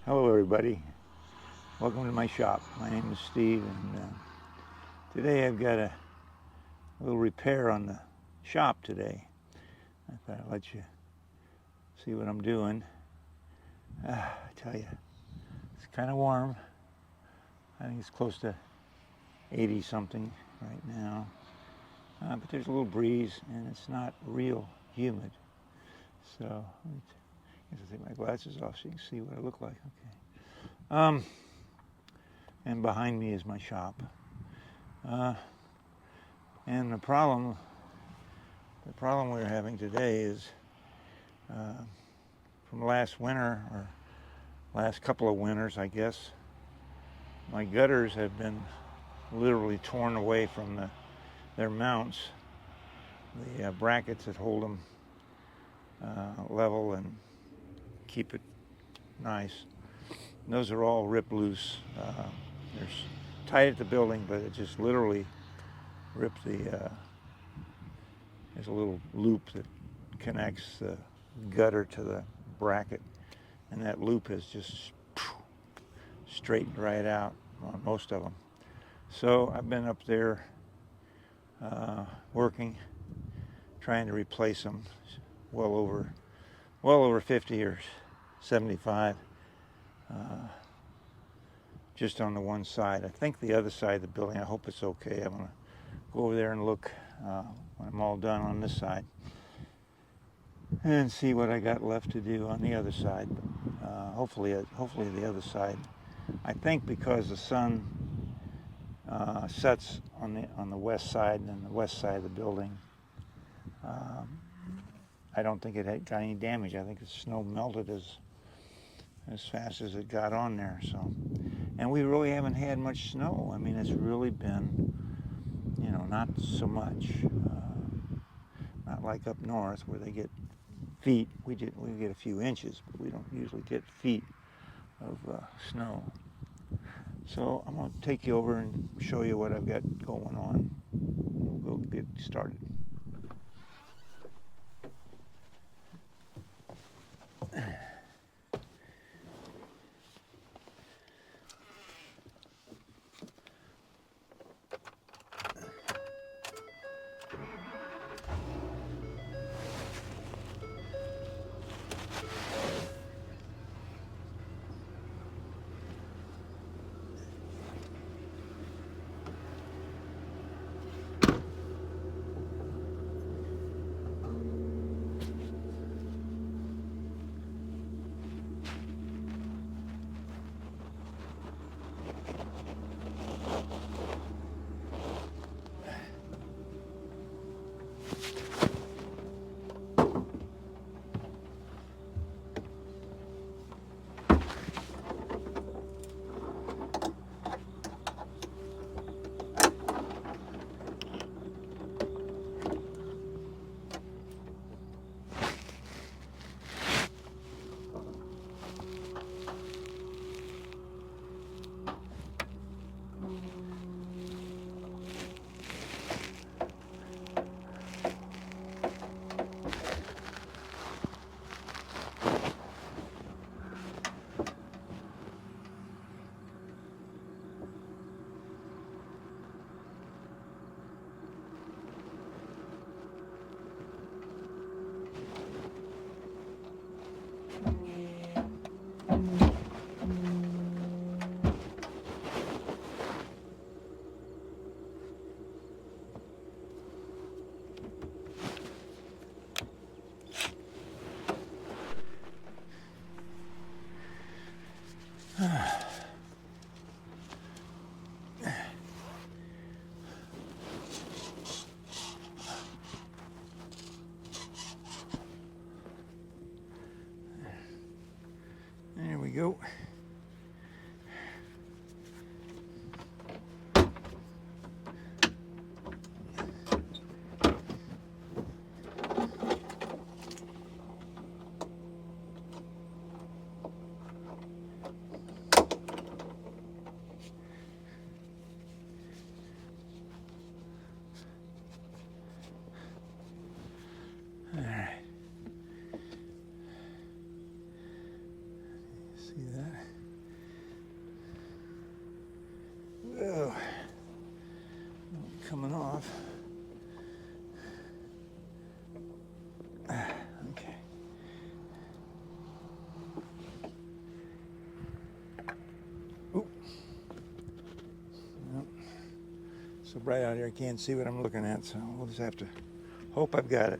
Hello everybody, welcome to my shop. My name is Steve, and today I've got a little repair on the shop today. I thought I'd let you see what I'm doing. I tell you, it's kind of warm. I think it's close to 80 something right now, but there's a little breeze and it's not real humid. So I guess I'll take my glasses off so you can see what I look like. Okay. And behind me is my shop. And the problem we're having today is from last winter, or last couple of winters, I guess, my gutters have been literally torn away from their mounts, the brackets that hold them level and keep it nice. And those are all ripped loose. They're tight at the building, but it just literally ripped there's a little loop that connects the gutter to the bracket, and that loop has just straightened right out on most of them. So I've been up there working, trying to replace them. Well over 50 or 75, just on the one side. I think the other side of the building, I hope it's okay. I'm gonna go over there and look when I'm all done on this side and see what I got left to do on the other side. Hopefully the other side. I think because the sun sets on the west side and the west side of the building, I don't think it had got any damage. I think the snow melted as fast as it got on there. So, and we really haven't had much snow. I mean, it's really been, not so much. Not like up north where they get feet. We get a few inches, but we don't usually get feet of snow. So I'm going to take you over and show you what I've got going on. We'll go get started. There we go. All right. See that? Oh, coming off. Okay. Oop. Nope. So bright out here, I can't see what I'm looking at, so we'll just have to hope I've got it.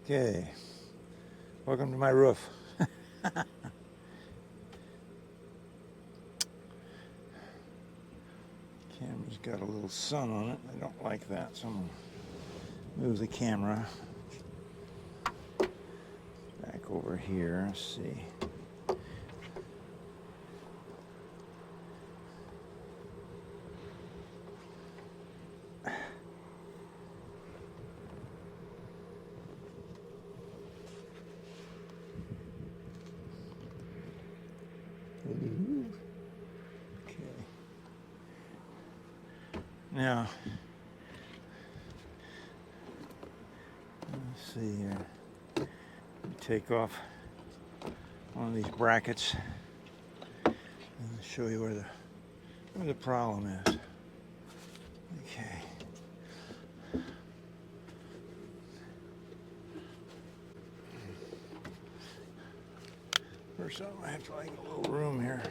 Okay, welcome to my roof. Camera's got a little sun on it. I don't like that, so I'm gonna move the camera back over here. Let's see. Okay. Now, let's see here. Take off one of these brackets and show you where the problem is. Okay. First off, I have to like a little room here.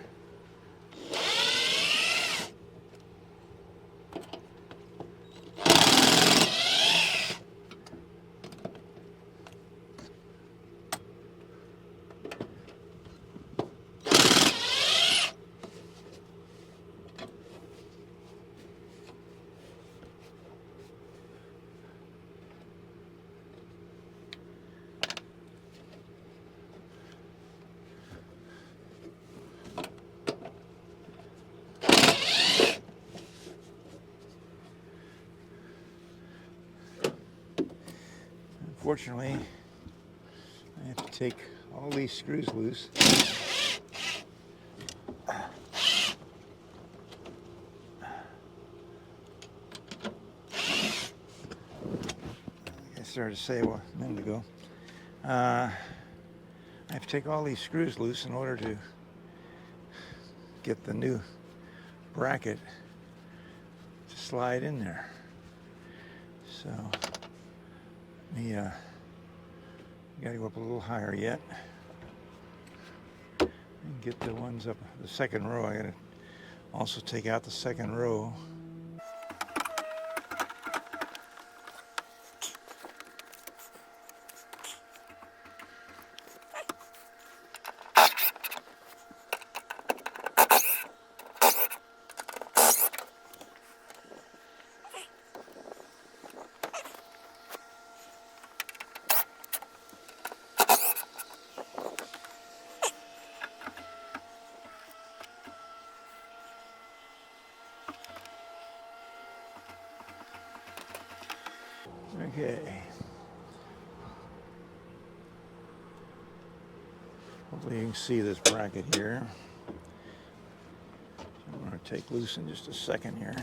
Unfortunately, I have to take all these screws loose. Like I started to say a minute ago, I have to take all these screws loose in order to get the new bracket to slide in there. So, gotta go up a little higher yet and get the ones up the second row. I gotta also take out the second row. Okay. Hopefully you can see this bracket here. I'm going to take loose in just a second here.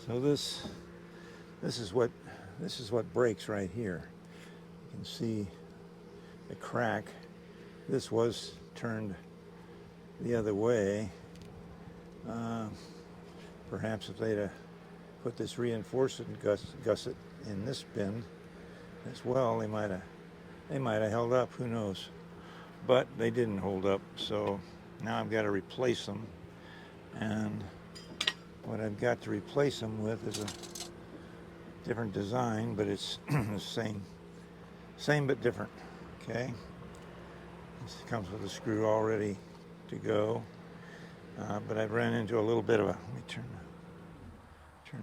So this is what breaks right here. You can see the crack. This was turned the other way. Perhaps if they'd have put this reinforcement gusset in this bin as well, they might have held up. Who knows? but they didn't hold up, so now I've got to replace them. And what I've got to replace them with is a different design, but it's the same but different. Okay, this comes with a screw already to go, but I've ran into a little bit of a, let me turn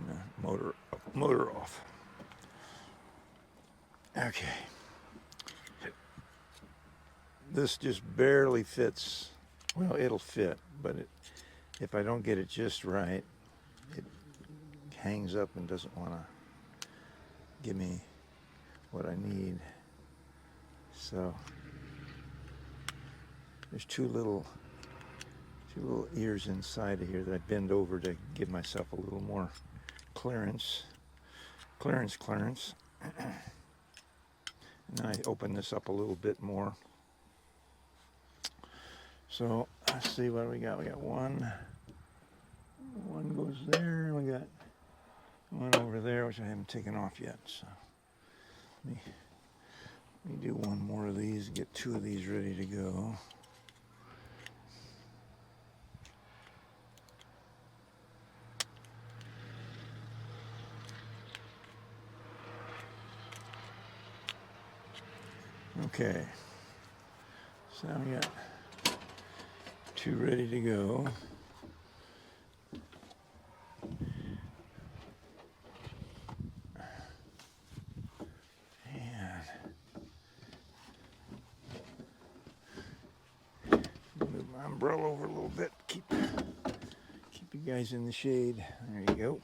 the motor off. Okay, this just barely fits. Well, it'll fit, but if I don't get it just right, it hangs up and doesn't want to give me what I need. So there's two little ears inside of here that I bend over to give myself a little more clearance. And then I open this up a little bit more. So let's see what we got. We got one goes there. We got one over there, which I haven't taken off yet. So let me do one more of these, get two of these ready to go. Okay, so now we got two ready to go. And move my umbrella over a little bit, keep you guys in the shade. There you go.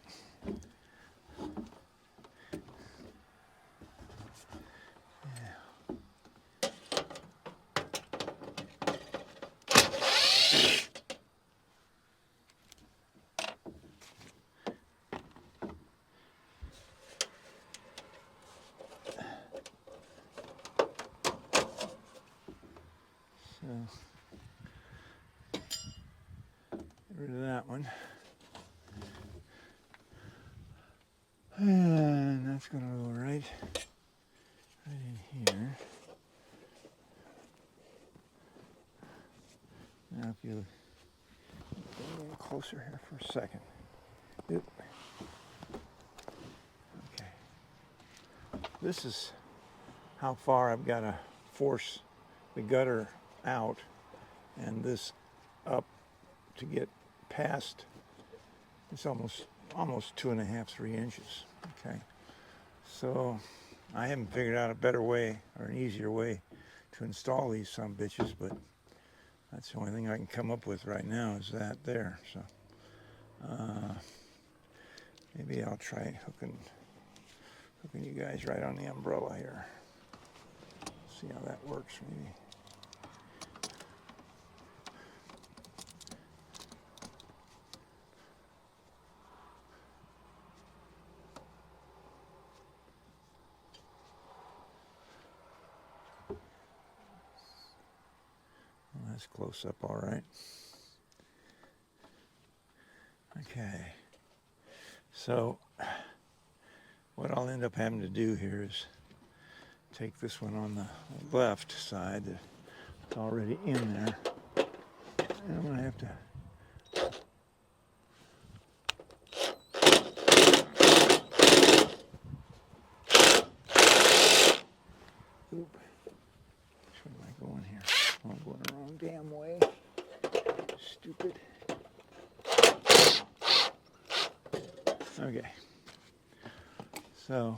So, get rid of that one. And that's going to go right in here. Now if you get a little closer here for a second. Oop. Okay. This is how far I've got to force the gutter out and this up to get past. It's almost 2.5, 3 inches. Okay, so I haven't figured out a better way or an easier way to install these some bitches, but that's the only thing I can come up with right now is that there. So maybe I'll try hooking you guys right on the umbrella here. See how that works maybe. Well, that's close up all right. Okay. So what I'll end up having to do here is take this one on the left side that's already in there, and I'm going to have to oop. Which way am I going here? Oh, I'm going the wrong damn way. Stupid. Okay. So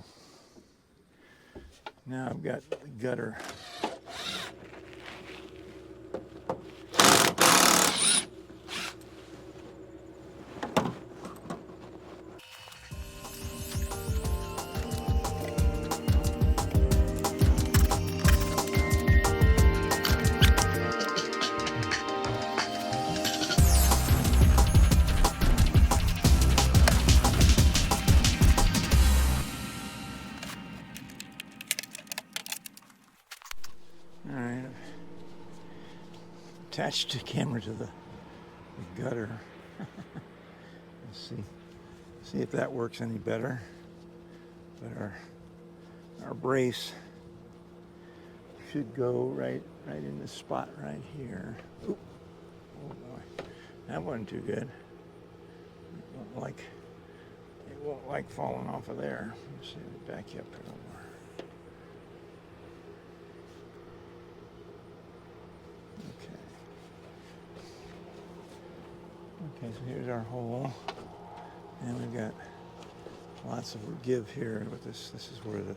now I've got the gutter. Alright, attached the camera to the gutter. Let's see if that works any better. But our brace should go right in this spot right here. Oop. Oh boy, that wasn't too good. It won't like falling off of there. Let's see, let me back you up a little more. Okay, so here's our hole, and we've got lots of give here with this. This is where the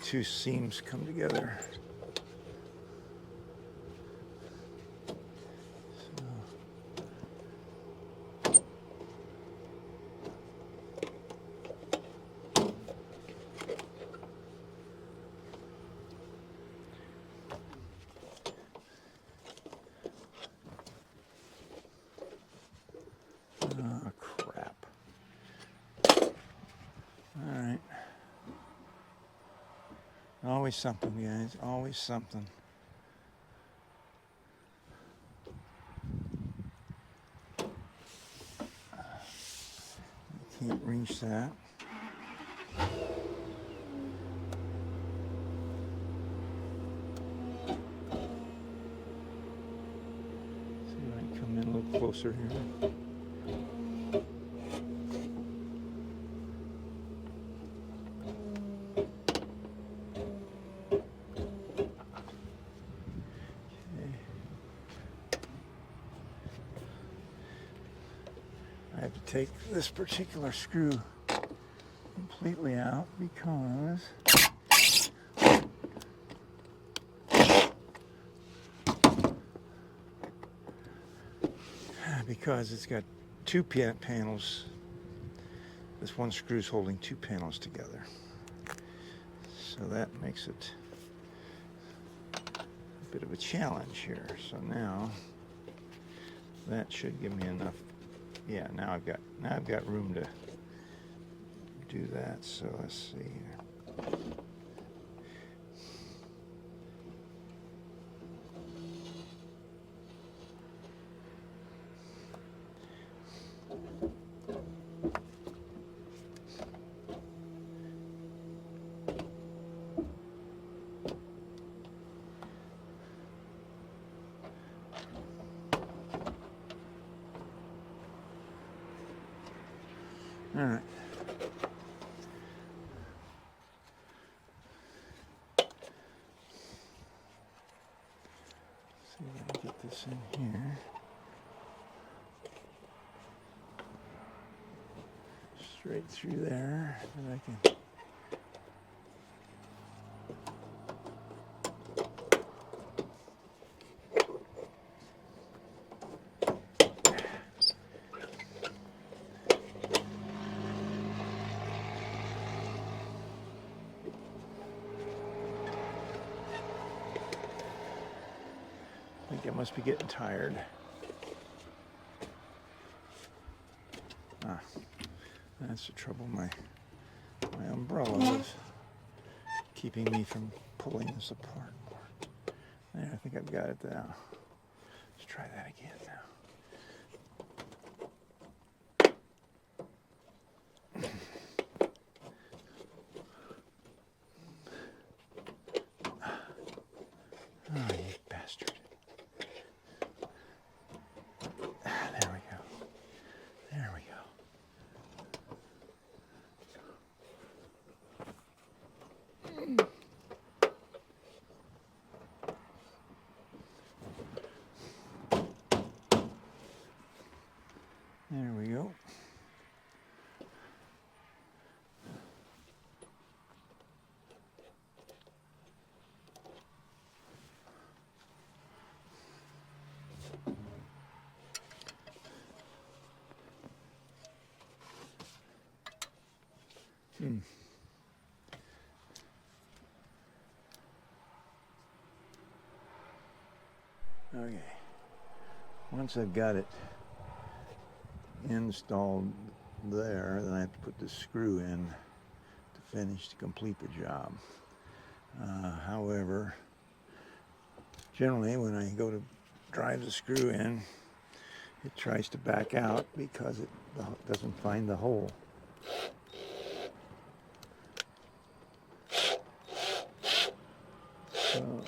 two seams come together. Oh, crap. All right. Always something, guys. Always something. Can't reach that. See if I can come in a little closer here. I have to take this particular screw completely out because it's got two panels. This one screw is holding two panels together, so that makes it a bit of a challenge here. So now that should give me enough. Yeah, now I've got room to do that. So let's see here. All right. See if I can get this in here. Straight through there, and I can. I think I must be getting tired. That's the trouble. My umbrella is keeping me from pulling this apart more. There, I think I've got it now. Let's try that again now. Oh, you bastard. There we go. There we go. There we go. Okay. Once I've got it installed there, then I have to put the screw in to complete the job. However, generally when I go to drive the screw in, it tries to back out because it doesn't find the hole. So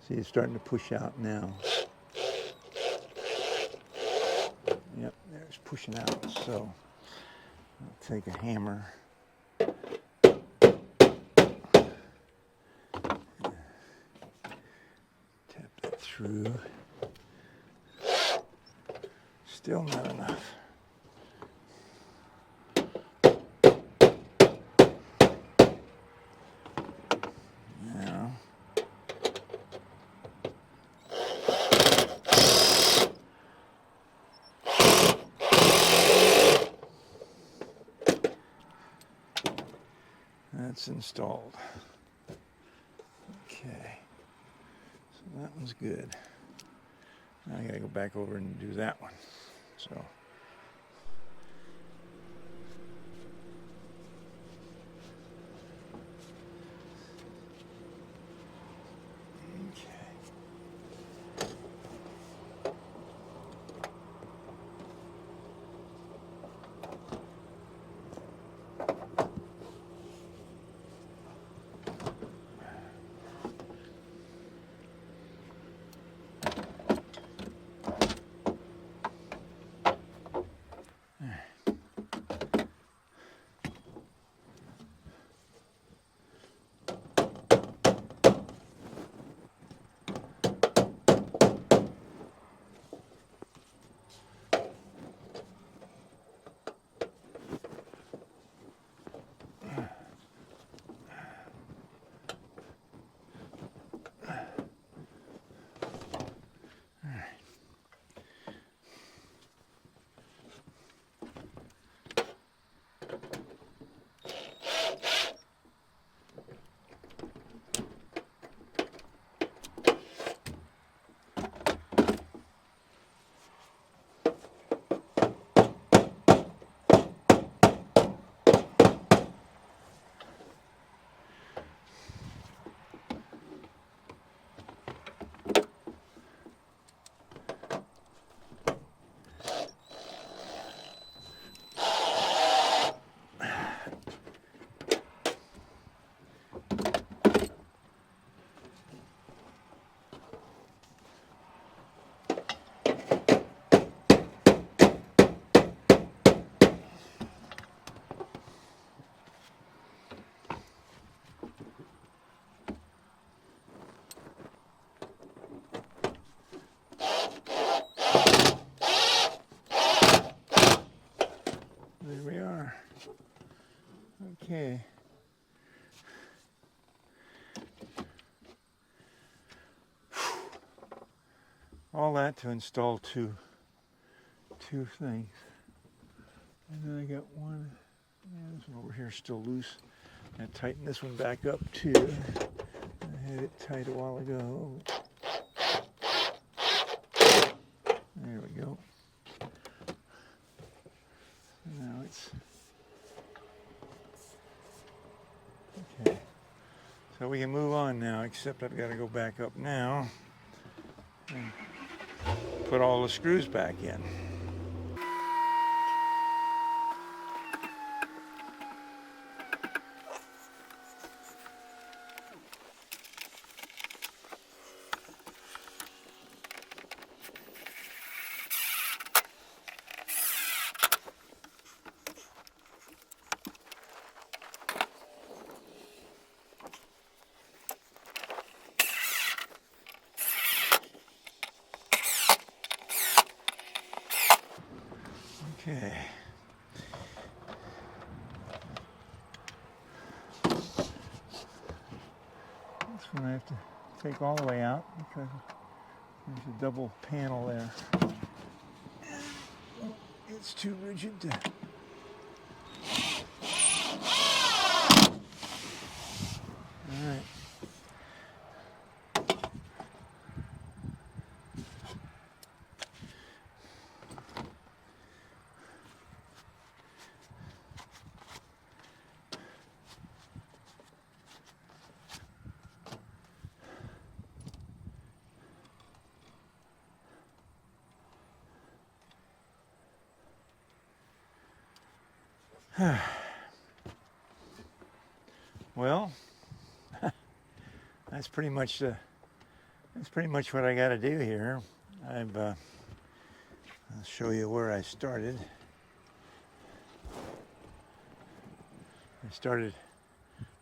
See, it's starting to push out now. Yep, there's pushing out. So I'll take a hammer. Tap that through. Still not enough. Now, that's installed. Okay, so that one's good. Now I gotta go back over and do that one. So. There we are. Okay. All that to install two things. And then I got one, this one over here is still loose. I tighten this one back up too. I had it tight a while ago. There we go. Now it's okay. So we can move on now, except I've got to go back up now and put all the screws back in. Okay. This one I have to take all the way out because there's a double panel there. It's too rigid to... All right. Well, that's pretty much the That's pretty much what I got to do here. I'll show you where I started. I started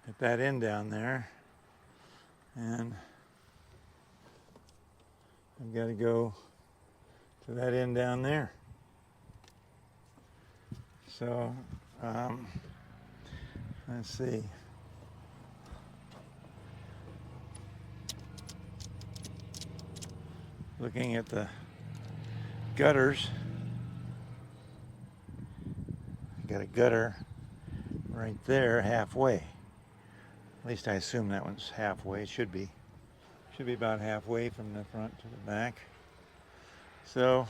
at that end down there, and I've got to go to that end down there. So, let's see. Looking at the gutters, I got a gutter right there halfway. At least I assume that one's halfway. It should be about halfway from the front to the back. So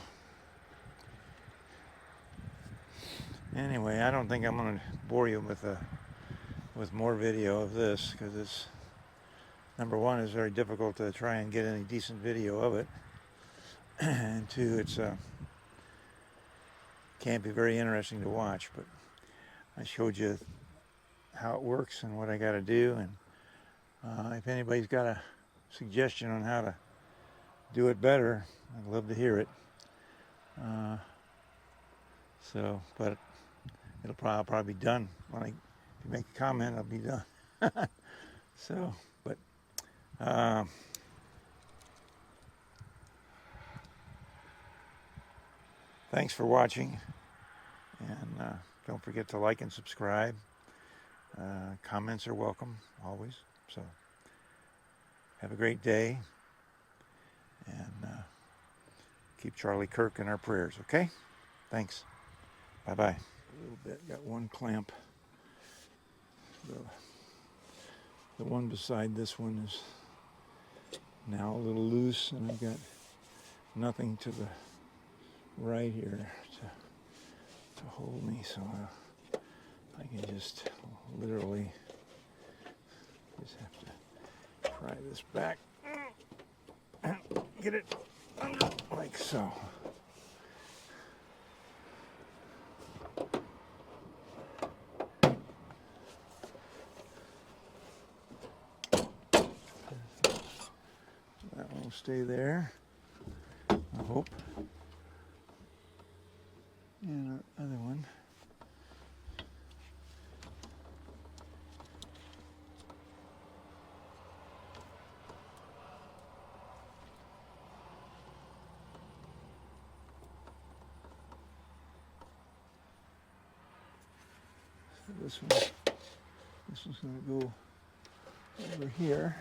anyway, I don't think I'm going to bore you with more video of this, because it's, number one, it's very difficult to try and get any decent video of it, and two, it's can't be very interesting to watch. But I showed you how it works and what I got to do, and if anybody's got a suggestion on how to do it better, I'd love to hear it. But I'll probably be done if you make a comment, I'll be done. Thanks for watching, and don't forget to like and subscribe. Comments are welcome always. So have a great day, and keep Charlie Kirk in our prayers, okay? Thanks. Bye-bye. A little bit, got one clamp. The one beside this one is now a little loose, and I've got nothing to the right here to hold me, so I can just literally just have to pry this back and get it under like so. That one will stay there, I hope. And the other one. So this one's going to go over here.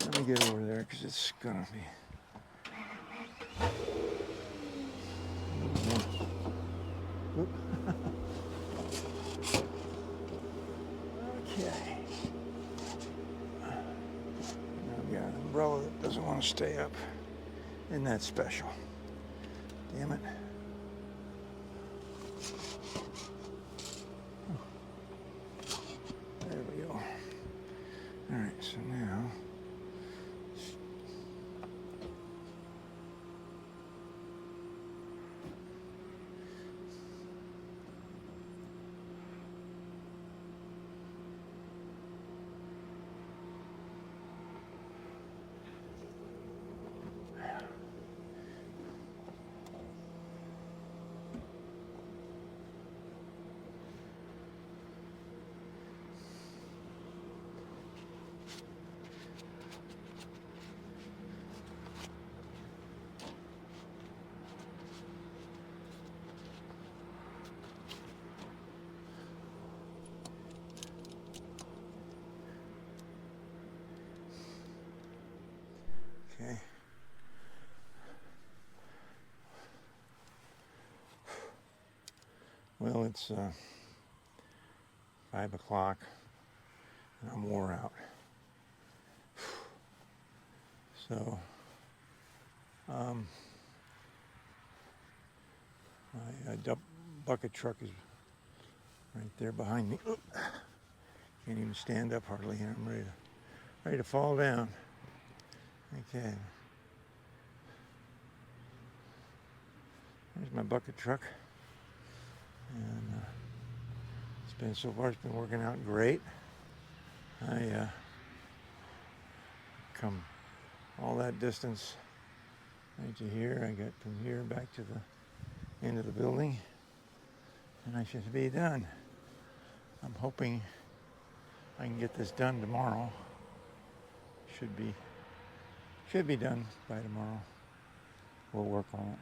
Let me get over there, because it's going to be... Whoop. Okay. Now I've got an umbrella that doesn't want to stay up. Isn't that special? Damn it. There we go. All right, so now... Okay. Well, it's 5 o'clock and I'm wore out. So, my bucket truck is right there behind me. Can't even stand up hardly, and I'm ready to fall down. Okay. There's my bucket truck. And it's So far it's been working out great. I come all that distance right to here. I got from here back to the end of the building, and I should be done. I'm hoping I can get this done tomorrow. Should be done by tomorrow. We'll work on it.